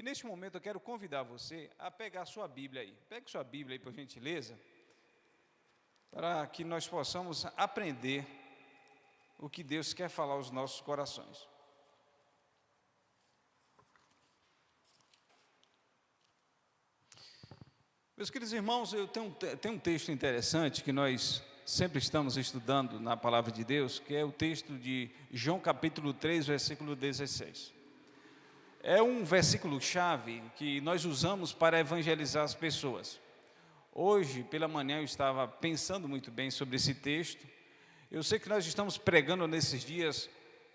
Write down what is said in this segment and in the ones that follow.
E neste momento eu quero convidar você a pegar sua Bíblia aí. Pegue sua Bíblia aí, por gentileza, para que nós possamos aprender o que Deus quer falar aos nossos corações. Meus queridos irmãos, eu tenho um texto interessante que nós sempre estamos estudando na Palavra de Deus, que é o texto de João capítulo 3, versículo 16. É um versículo-chave que nós usamos para evangelizar as pessoas. Hoje, pela manhã, eu estava pensando muito bem sobre esse texto. Eu sei que nós estamos pregando nesses dias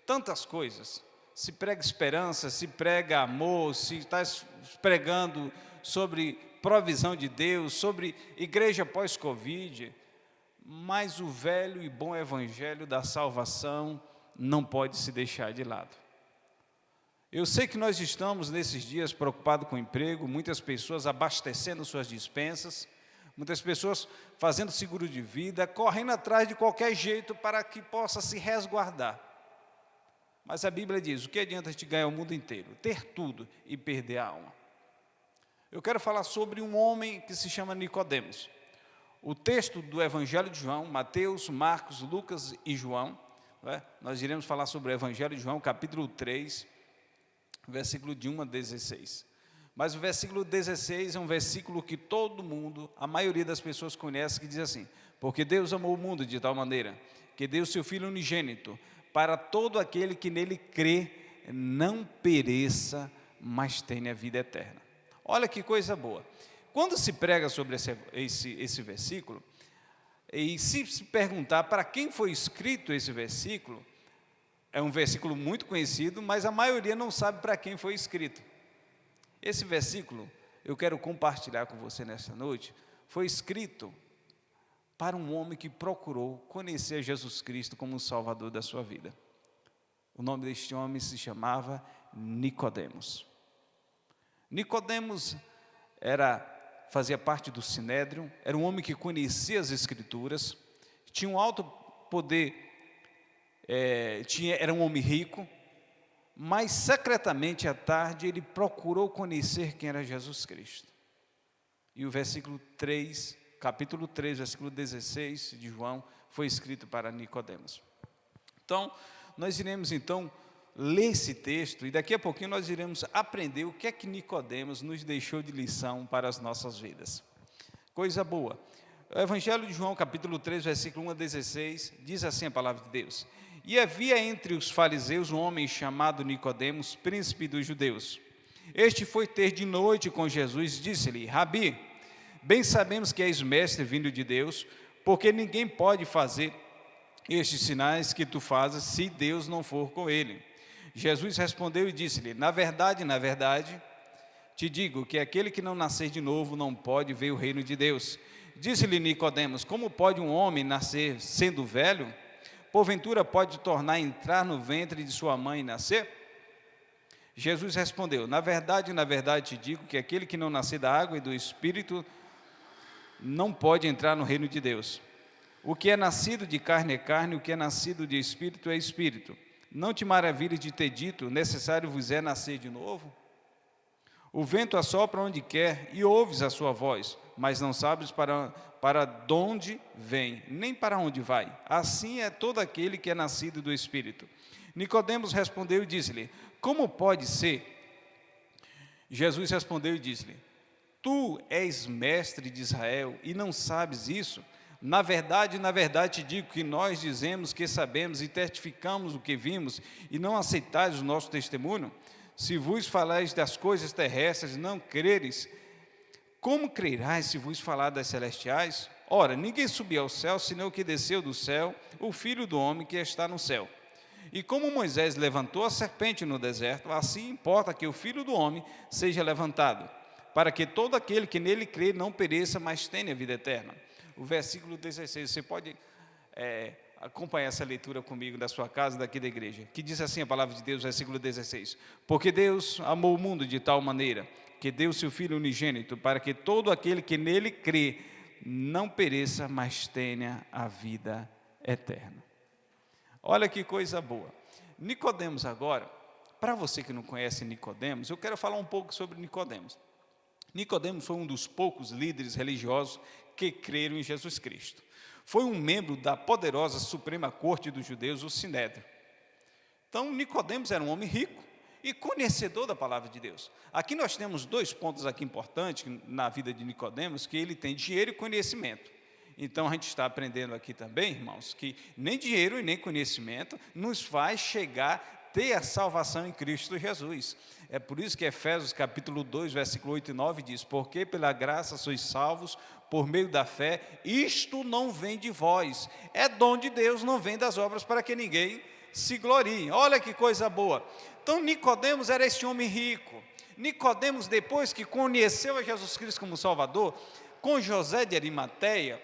tantas coisas. Se prega esperança, se prega amor, se está pregando sobre provisão de Deus, sobre igreja pós-Covid, mas o velho e bom evangelho da salvação não pode se deixar de lado. Eu sei que nós estamos nesses dias preocupados com o emprego, muitas pessoas abastecendo suas despensas, muitas pessoas fazendo seguro de vida, correndo atrás de qualquer jeito para que possa se resguardar. Mas a Bíblia diz, o que adianta a gente ganhar o mundo inteiro? Ter tudo e perder a alma. Eu quero falar sobre um homem que se chama Nicodemos. O texto do Evangelho de João, Mateus, Marcos, Lucas e João, nós iremos falar sobre o Evangelho de João, capítulo 3, versículo de 1 a 16. Mas o versículo 16 é um versículo que todo mundo, a maioria das pessoas conhece, que diz assim: porque Deus amou o mundo de tal maneira, que deu seu Filho unigênito, para todo aquele que nele crê, não pereça, mas tenha vida eterna. Olha que coisa boa. Quando se prega sobre esse versículo, e se perguntar para quem foi escrito esse versículo, é um versículo muito conhecido, mas a maioria não sabe para quem foi escrito. Esse versículo, eu quero compartilhar com você nesta noite, foi escrito para um homem que procurou conhecer Jesus Cristo como o Salvador da sua vida. O nome deste homem se chamava Nicodemos. Nicodemos fazia parte do Sinédrio, era um homem que conhecia as Escrituras, tinha um alto poder, era um homem rico, mas secretamente à tarde ele procurou conhecer quem era Jesus Cristo. E o versículo 3, capítulo 3, versículo 16 de João, foi escrito para Nicodemos. Então, nós iremos ler esse texto e daqui a pouquinho nós iremos aprender o que é que Nicodemos nos deixou de lição para as nossas vidas. Coisa boa. O Evangelho de João, capítulo 3, versículo 1 a 16, diz assim a palavra de Deus: e havia entre os fariseus um homem chamado Nicodemos, príncipe dos judeus. Este foi ter de noite com Jesus, disse-lhe: Rabi, bem sabemos que és mestre vindo de Deus, porque ninguém pode fazer estes sinais que tu fazes, se Deus não for com ele. Jesus respondeu e disse-lhe: na verdade, te digo que aquele que não nascer de novo não pode ver o reino de Deus. Disse-lhe Nicodemos: como pode um homem nascer sendo velho? Porventura pode tornar a entrar no ventre de sua mãe e nascer? Jesus respondeu: na verdade, te digo que aquele que não nascer da água e do Espírito não pode entrar no reino de Deus. O que é nascido de carne é carne, o que é nascido de Espírito é Espírito. Não te maravilhes de ter dito: necessário vos é nascer de novo? O vento assopra onde quer e ouves a sua voz, mas não sabes para onde vem, nem para onde vai. Assim é todo aquele que é nascido do Espírito. Nicodemos respondeu e disse-lhe: como pode ser? Jesus respondeu e disse-lhe: tu és mestre de Israel e não sabes isso? Na verdade, te digo que nós dizemos que sabemos e testificamos o que vimos, e não aceitais o nosso testemunho. Se vos falais das coisas terrestres e não creres, como crerás se vos falar das celestiais? Ora, ninguém subiu ao céu, senão o que desceu do céu, o Filho do homem que está no céu. E como Moisés levantou a serpente no deserto, assim importa que o Filho do homem seja levantado, para que todo aquele que nele crê não pereça, mas tenha vida eterna. O versículo 16, você pode acompanhar essa leitura comigo da sua casa, daqui da igreja, que diz assim a palavra de Deus, versículo 16: porque Deus amou o mundo de tal maneira, que deu seu Filho unigênito, para que todo aquele que nele crê, não pereça, mas tenha a vida eterna. Olha que coisa boa. Nicodemos agora para você que não conhece Nicodemos, eu quero falar um pouco sobre Nicodemos. Nicodemos foi um dos poucos líderes religiosos que creram em Jesus Cristo. Foi um membro da poderosa Suprema Corte dos Judeus, o Sinédrio. Então, Nicodemos era um homem rico e conhecedor da palavra de Deus. Aqui nós temos dois pontos aqui importantes na vida de Nicodemos, que ele tem dinheiro e conhecimento. Então, a gente está aprendendo aqui também, irmãos, que nem dinheiro e nem conhecimento nos faz chegar, ter a salvação em Cristo Jesus. É por isso que Efésios capítulo 2, versículo 8 e 9 diz: porque pela graça sois salvos por meio da fé, isto não vem de vós, é dom de Deus, não vem das obras para que ninguém se glorie. Olha que coisa boa. Então Nicodemos era esse homem rico. Nicodemos, depois que conheceu a Jesus Cristo como Salvador, com José de Arimateia,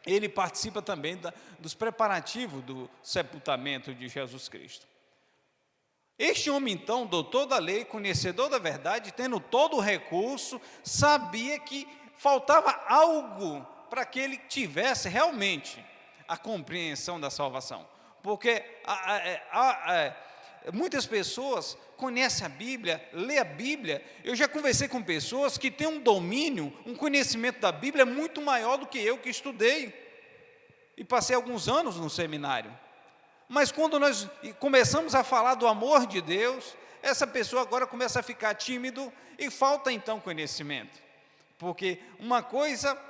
ele participa também dos preparativos do sepultamento de Jesus Cristo. Este homem, então, doutor da lei, conhecedor da verdade, tendo todo o recurso, sabia que faltava algo para que ele tivesse realmente a compreensão da salvação. Porque muitas pessoas conhecem a Bíblia, lê a Bíblia. Eu já conversei com pessoas que têm um domínio, um conhecimento da Bíblia muito maior do que eu, que estudei e passei alguns anos no seminário. Mas quando nós começamos a falar do amor de Deus, essa pessoa agora começa a ficar tímido e falta então conhecimento. Porque uma coisa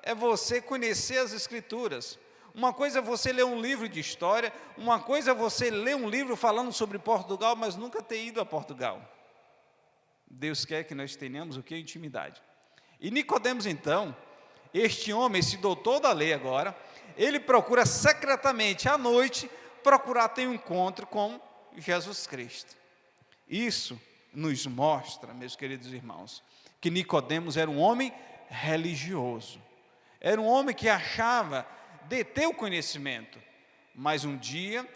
é você conhecer as Escrituras, uma coisa é você ler um livro de história, uma coisa é você ler um livro falando sobre Portugal, mas nunca ter ido a Portugal. Deus quer que nós tenhamos o que? Intimidade. E Nicodemos, então, este homem, esse doutor da lei agora, ele procura secretamente à noite, procurar ter um encontro com Jesus Cristo. Isso nos mostra, meus queridos irmãos, que Nicodemos era um homem religioso. Era um homem que achava deter o conhecimento, mas um dia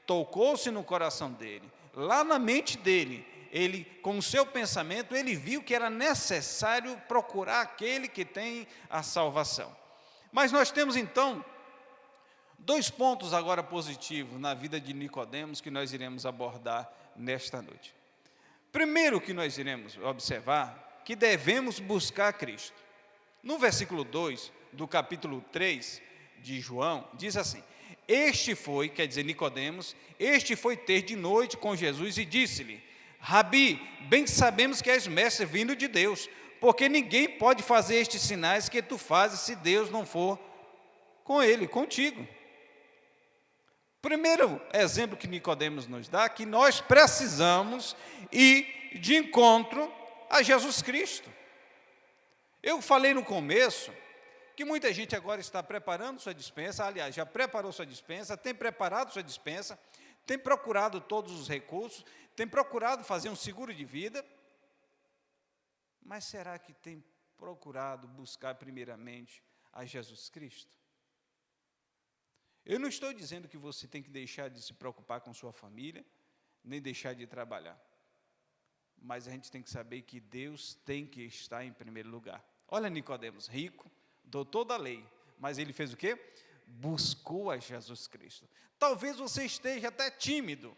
tocou-se no coração dele, lá na mente dele, ele, com o seu pensamento, ele viu que era necessário procurar aquele que tem a salvação. Mas nós temos então dois pontos agora positivos na vida de Nicodemos que nós iremos abordar nesta noite. Primeiro que nós iremos observar, que devemos buscar Cristo. No versículo 2 do capítulo 3 de João, diz assim: este foi, quer dizer Nicodemos, este foi ter de noite com Jesus e disse-lhe: Rabi, bem sabemos que és mestre vindo de Deus, porque ninguém pode fazer estes sinais que tu fazes se Deus não for com ele, contigo. Primeiro exemplo que Nicodemos nos dá, que nós precisamos ir de encontro a Jesus Cristo. Eu falei no começo que muita gente agora está preparando sua despensa, aliás, já preparou sua despensa, tem preparado sua despensa, tem procurado todos os recursos, tem procurado fazer um seguro de vida, mas será que tem procurado buscar primeiramente a Jesus Cristo? Eu não estou dizendo que você tem que deixar de se preocupar com sua família, nem deixar de trabalhar, mas a gente tem que saber que Deus tem que estar em primeiro lugar. Olha Nicodemos, rico, doutor da lei, mas ele fez o quê? Buscou a Jesus Cristo. Talvez você esteja até tímido,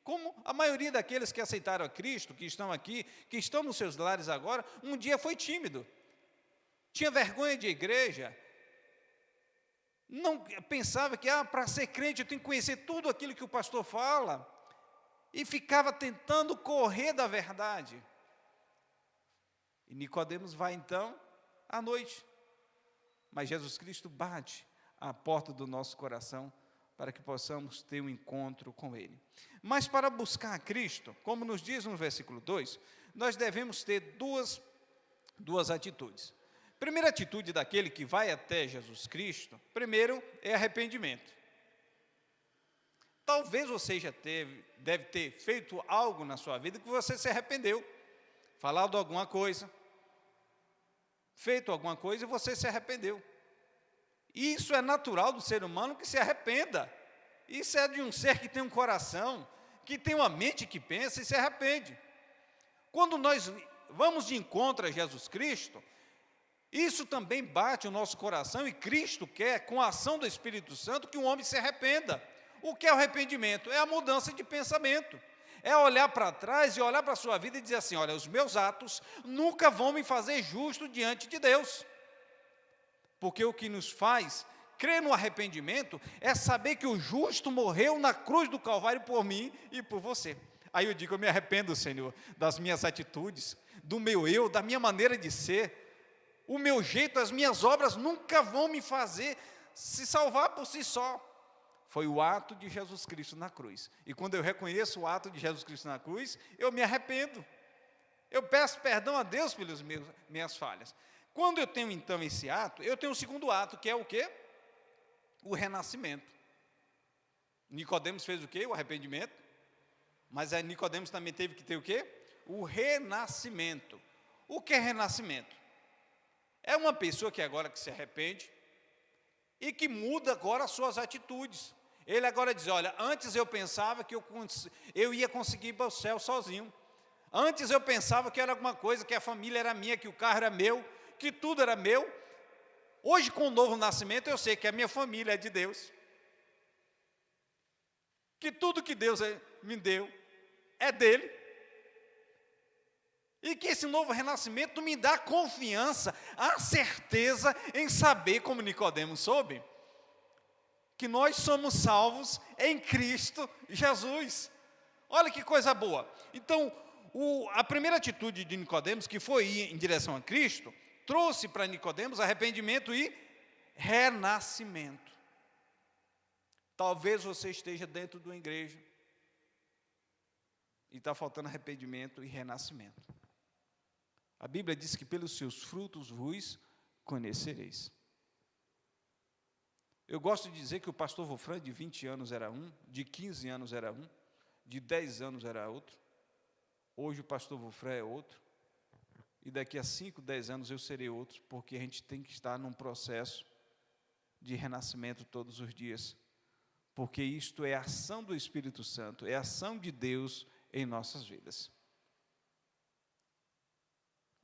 como a maioria daqueles que aceitaram a Cristo, que estão aqui, que estão nos seus lares agora, um dia foi tímido, tinha vergonha de igreja, não pensava que para ser crente eu tenho que conhecer tudo aquilo que o pastor fala, e ficava tentando correr da verdade. E Nicodemos vai então à noite, mas Jesus Cristo bate à porta do nosso coração para que possamos ter um encontro com Ele. Mas para buscar a Cristo, como nos diz no versículo 2, nós devemos ter duas atitudes. Primeira atitude daquele que vai até Jesus Cristo, primeiro é arrependimento. Talvez você já deve ter feito algo na sua vida que você se arrependeu, falado alguma coisa, feito alguma coisa e você se arrependeu. Isso é natural do ser humano que se arrependa. Isso é de um ser que tem um coração, que tem uma mente que pensa e se arrepende. Quando nós vamos de encontro a Jesus Cristo, isso também bate o nosso coração e Cristo quer, com a ação do Espírito Santo, que o homem se arrependa. O que é o arrependimento? É a mudança de pensamento. É olhar para trás e olhar para a sua vida e dizer assim: olha, os meus atos nunca vão me fazer justo diante de Deus. Porque o que nos faz crer no arrependimento é saber que o justo morreu na cruz do Calvário por mim e por você. Aí eu digo: eu me arrependo, Senhor, das minhas atitudes, do meu eu, da minha maneira de ser. O meu jeito, as minhas obras nunca vão me fazer se salvar por si só. Foi o ato de Jesus Cristo na cruz. E quando eu reconheço o ato de Jesus Cristo na cruz, eu me arrependo. Eu peço perdão a Deus pelas minhas falhas. Quando eu tenho então esse ato, eu tenho o segundo ato, que é o quê? O renascimento. Nicodemos fez o quê? O arrependimento. Mas aí Nicodemos também teve que ter o quê? O renascimento. O que é renascimento? É uma pessoa que agora que se arrepende e que muda agora as suas atitudes. Ele agora diz: olha, antes eu pensava que eu ia conseguir ir para o céu sozinho. Antes eu pensava que era alguma coisa, que a família era minha, que o carro era meu, que tudo era meu. Hoje, com o novo nascimento, eu sei que a minha família é de Deus. Que tudo que Deus me deu é dele. E que esse novo renascimento me dá confiança, a certeza em saber, como Nicodemos soube, que nós somos salvos em Cristo Jesus. Olha que coisa boa. Então, a primeira atitude de Nicodemos, que foi ir em direção a Cristo, trouxe para Nicodemos arrependimento e renascimento. Talvez você esteja dentro de uma igreja e está faltando arrependimento e renascimento. A Bíblia diz que pelos seus frutos vos conhecereis. Eu gosto de dizer que o pastor Wolfram de 20 anos era um, de 15 anos era um, de 10 anos era outro. Hoje o pastor Wolfram é outro. E daqui a 5, 10 anos eu serei outro, porque a gente tem que estar num processo de renascimento todos os dias. Porque isto é a ação do Espírito Santo, é a ação de Deus em nossas vidas.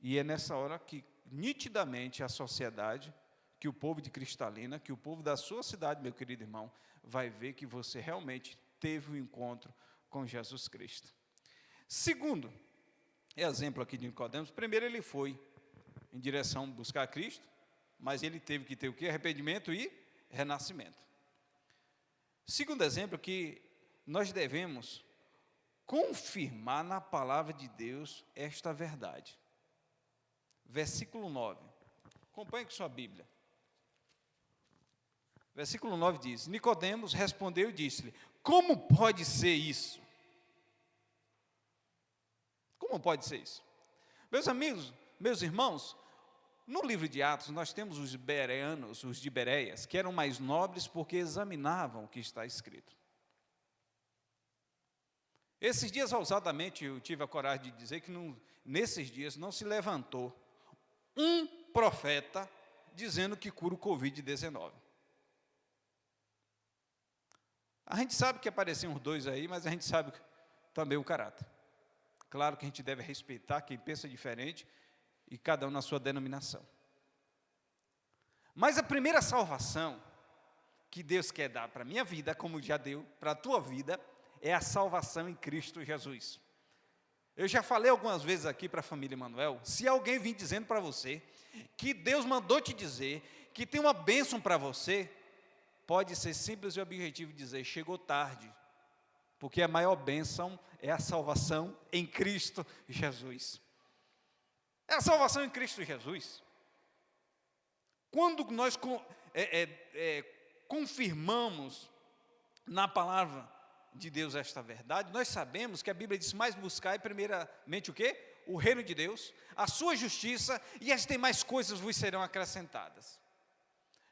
E é nessa hora que, nitidamente, a sociedade, que o povo de Cristalina, que o povo da sua cidade, meu querido irmão, vai ver que você realmente teve um encontro com Jesus Cristo. Segundo exemplo aqui de Nicodemos, primeiro ele foi em direção a buscar Cristo, mas ele teve que ter o quê? Arrependimento e renascimento. Segundo exemplo, que nós devemos confirmar na palavra de Deus esta verdade. Versículo 9. Acompanhe com sua Bíblia. Versículo 9 diz: Nicodemos respondeu e disse-lhe: como pode ser isso? Como pode ser isso? Meus amigos, meus irmãos, no livro de Atos nós temos os bereanos, os de Bereias, que eram mais nobres porque examinavam o que está escrito. Esses dias, ousadamente, eu tive a coragem de dizer que nesses dias não se levantou um profeta dizendo que cura o Covid-19. A gente sabe que apareciam uns dois aí, mas a gente sabe também o caráter. Claro que a gente deve respeitar quem pensa diferente e cada um na sua denominação. Mas a primeira salvação que Deus quer dar para a minha vida, como já deu para a tua vida, é a salvação em Cristo Jesus. Eu já falei algumas vezes aqui para a família Emanuel, se alguém vir dizendo para você que Deus mandou te dizer que tem uma bênção para você, pode ser simples e objetivo dizer: chegou tarde, porque a maior bênção é a salvação em Cristo Jesus. É a salvação em Cristo Jesus. Quando nós confirmamos na palavra de Deus esta verdade, nós sabemos que a Bíblia diz: mais buscai primeiramente o quê? O reino de Deus, a sua justiça, e as demais coisas vos serão acrescentadas.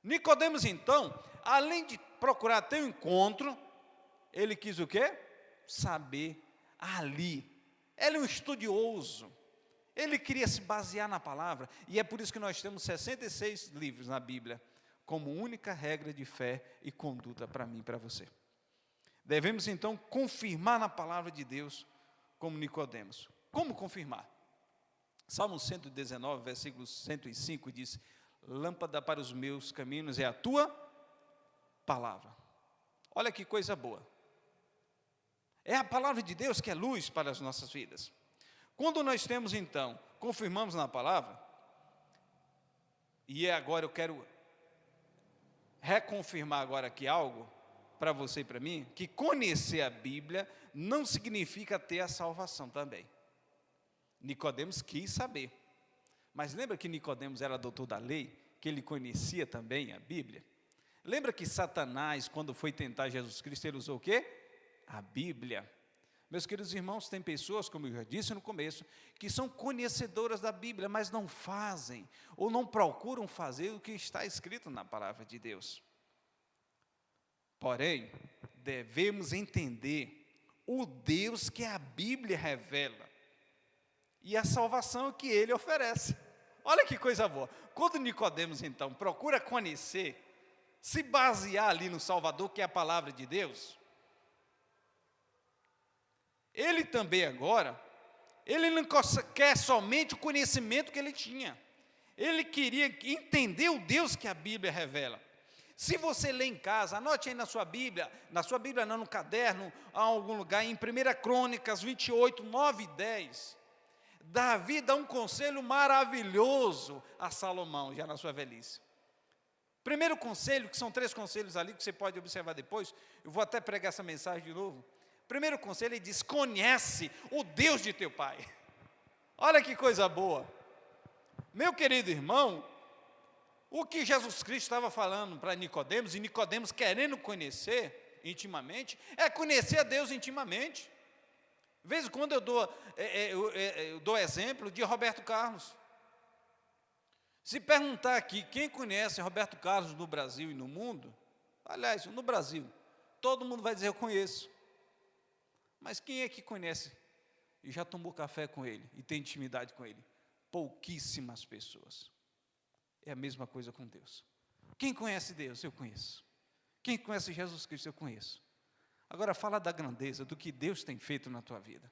Nicodemos, então, além de procurar ter um encontro, ele quis o quê? Saber ali. Ele é um estudioso. Ele queria se basear na palavra, e é por isso que nós temos 66 livros na Bíblia, como única regra de fé e conduta para mim e para você. Devemos então confirmar na palavra de Deus como Nicodemos. Como confirmar? Salmo 119, versículo 105 diz: lâmpada para os meus caminhos é a tua palavra. Olha que coisa boa. É a palavra de Deus que é luz para as nossas vidas. Quando nós temos, então, confirmamos na palavra, e agora eu quero reconfirmar agora aqui algo para você e para mim, que conhecer a Bíblia não significa ter a salvação também. Nicodemos quis saber, mas lembra que Nicodemos era doutor da lei, que ele conhecia também a Bíblia? Lembra que Satanás, quando foi tentar Jesus Cristo, ele usou o quê? A Bíblia. Meus queridos irmãos, tem pessoas, como eu já disse no começo, que são conhecedoras da Bíblia, mas não fazem, ou não procuram fazer o que está escrito na palavra de Deus. Porém, devemos entender o Deus que a Bíblia revela, e a salvação que Ele oferece. Olha que coisa boa. Quando Nicodemos, então, procura conhecer, se basear ali no Salvador, que é a palavra de Deus, ele também agora, ele não quer somente o conhecimento que ele tinha, ele queria entender o Deus que a Bíblia revela. Se você lê em casa, anote aí na sua Bíblia não, no caderno, a algum lugar, em 1 Crônicas 28, 9 e 10, Davi dá um conselho maravilhoso a Salomão, já na sua velhice. Primeiro conselho, que são 3 conselhos ali, que você pode observar depois, eu vou até pregar essa mensagem de novo. Primeiro conselho, ele diz: conhece o Deus de teu pai. Olha que coisa boa. Meu querido irmão, o que Jesus Cristo estava falando para Nicodemos, e Nicodemos querendo conhecer intimamente, é conhecer a Deus intimamente. De vez em quando eu dou exemplo de Roberto Carlos. Se perguntar aqui, quem conhece Roberto Carlos no Brasil e no mundo, aliás, no Brasil, todo mundo vai dizer: eu conheço. Mas quem é que conhece e já tomou café com ele e tem intimidade com ele? Pouquíssimas pessoas. É a mesma coisa com Deus. Quem conhece Deus? Eu conheço. Quem conhece Jesus Cristo? Eu conheço. Agora fala da grandeza, do que Deus tem feito na tua vida.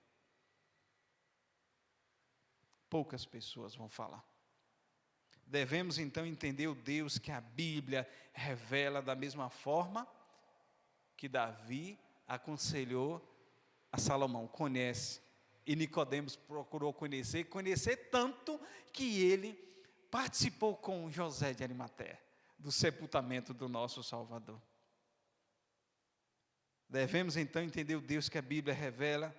Poucas pessoas vão falar. Devemos então entender o Deus que a Bíblia revela, da mesma forma que Davi aconselhou a Salomão: conhece. E Nicodemos procurou conhecer tanto que ele participou com José de Arimateia do sepultamento do nosso Salvador. Devemos então entender o Deus que a Bíblia revela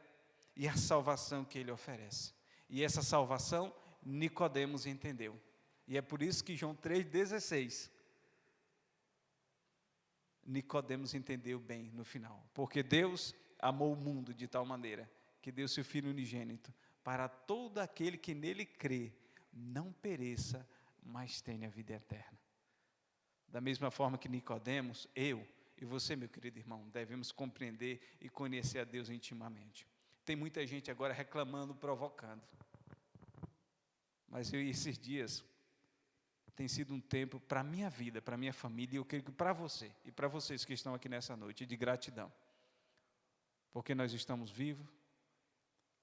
e a salvação que Ele oferece. E essa salvação Nicodemos entendeu. E é por isso que João 3,16, Nicodemos entendeu bem no final. Porque Deus amou o mundo de tal maneira que deu seu Filho unigênito, para todo aquele que nele crê, não pereça, mas tenha vida eterna. Da mesma forma que Nicodemos, eu e você, meu querido irmão, devemos compreender e conhecer a Deus intimamente. Tem muita gente agora reclamando, provocando. Mas esses dias tem sido um tempo para a minha vida, para a minha família, e eu creio que para você e para vocês que estão aqui nessa noite, de gratidão. Porque nós estamos vivos,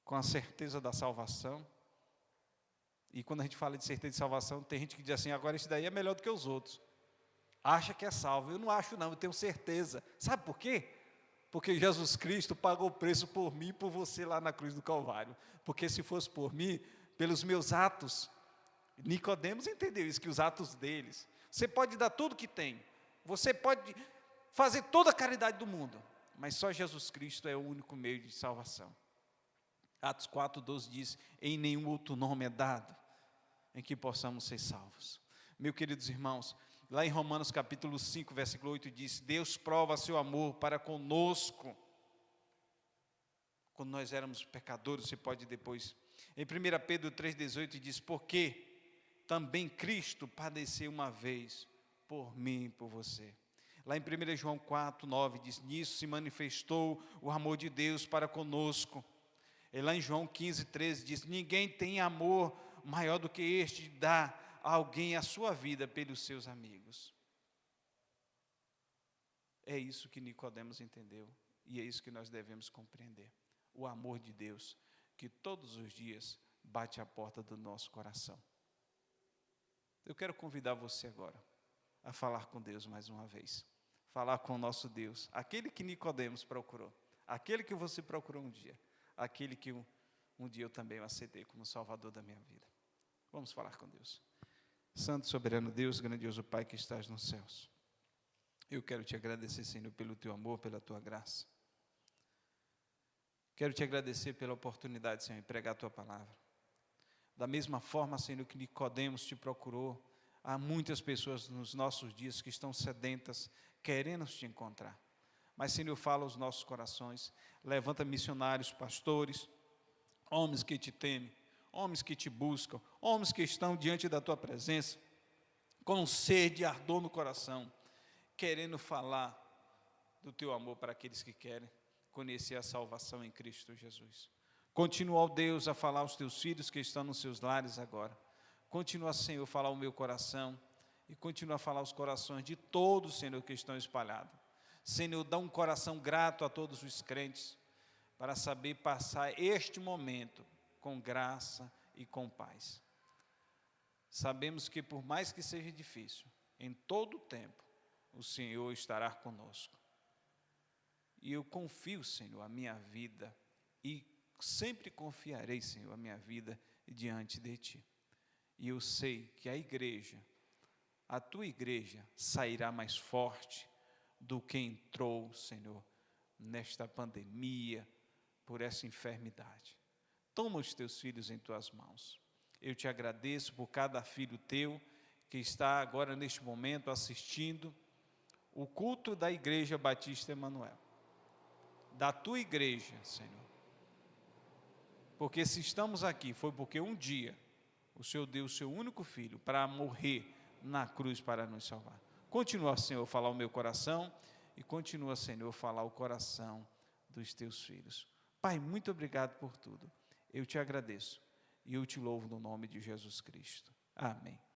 com a certeza da salvação. E quando a gente fala de certeza de salvação, tem gente que diz assim: agora esse daí é melhor do que os outros. Acha que é salvo. Eu não acho não, eu tenho certeza. Sabe por quê? Porque Jesus Cristo pagou o preço por mim e por você lá na cruz do Calvário. Porque se fosse por mim, pelos meus atos, Nicodemos entendeu isso, que os atos deles, você pode dar tudo que tem, você pode fazer toda a caridade do mundo, mas só Jesus Cristo é o único meio de salvação. Atos 4,12 diz: em nenhum outro nome é dado em que possamos ser salvos. Meus queridos irmãos, lá em Romanos capítulo 5, versículo 8 diz: Deus prova seu amor para conosco, quando nós éramos pecadores. Você pode depois, em 1 Pedro 3,18 diz: porque também Cristo padeceu uma vez por mim e por você. Lá em 1 João 4,9 diz: nisso se manifestou o amor de Deus para conosco. E lá em João 15,13 diz: ninguém tem amor maior do que este, de dar a alguém a sua vida pelos seus amigos. É isso que Nicodemos entendeu, e é isso que nós devemos compreender. O amor de Deus, que todos os dias bate à porta do nosso coração. Eu quero convidar você agora a falar com Deus mais uma vez. Falar com o nosso Deus, aquele que Nicodemos procurou. aquele que você procurou um dia, aquele que um dia eu também aceitei como Salvador da minha vida. Vamos falar com Deus. Santo, soberano Deus, grandioso Pai que estás nos céus, eu quero te agradecer, Senhor, pelo teu amor, pela tua graça. Quero te agradecer pela oportunidade, Senhor, de pregar a tua palavra. Da mesma forma, Senhor, que Nicodemos te procurou, há muitas pessoas nos nossos dias que estão sedentas, querendo te encontrar. Mas, Senhor, fala aos nossos corações, levanta missionários, pastores, homens que te temem, homens que te buscam, homens que estão diante da tua presença, com sede e ardor no coração, querendo falar do teu amor para aqueles que querem conhecer a salvação em Cristo Jesus. Continua, ó Deus, a falar aos teus filhos que estão nos seus lares agora. Continua, Senhor, a falar o meu coração e continua a falar os corações de todos, Senhor, que estão espalhados. Senhor, dá um coração grato a todos os crentes para saber passar este momento com graça e com paz. Sabemos que por mais que seja difícil, em todo o tempo, o Senhor estará conosco. E eu confio, Senhor, a minha vida, e sempre confiarei, Senhor, a minha vida diante de Ti. E eu sei que a igreja, a Tua igreja, sairá mais forte do que entrou, Senhor, nesta pandemia, por essa enfermidade. Toma os Teus filhos em Tuas mãos. Eu Te agradeço por cada filho Teu, que está agora neste momento assistindo o culto da Igreja Batista Emanuel. Da Tua igreja, Senhor. Porque se estamos aqui, foi porque um dia o Senhor deu o Seu único Filho para morrer na cruz para nos salvar. Continua, Senhor, a falar o meu coração e continua, Senhor, a falar o coração dos Teus filhos. Pai, muito obrigado por tudo. Eu Te agradeço e eu Te louvo no nome de Jesus Cristo. Amém.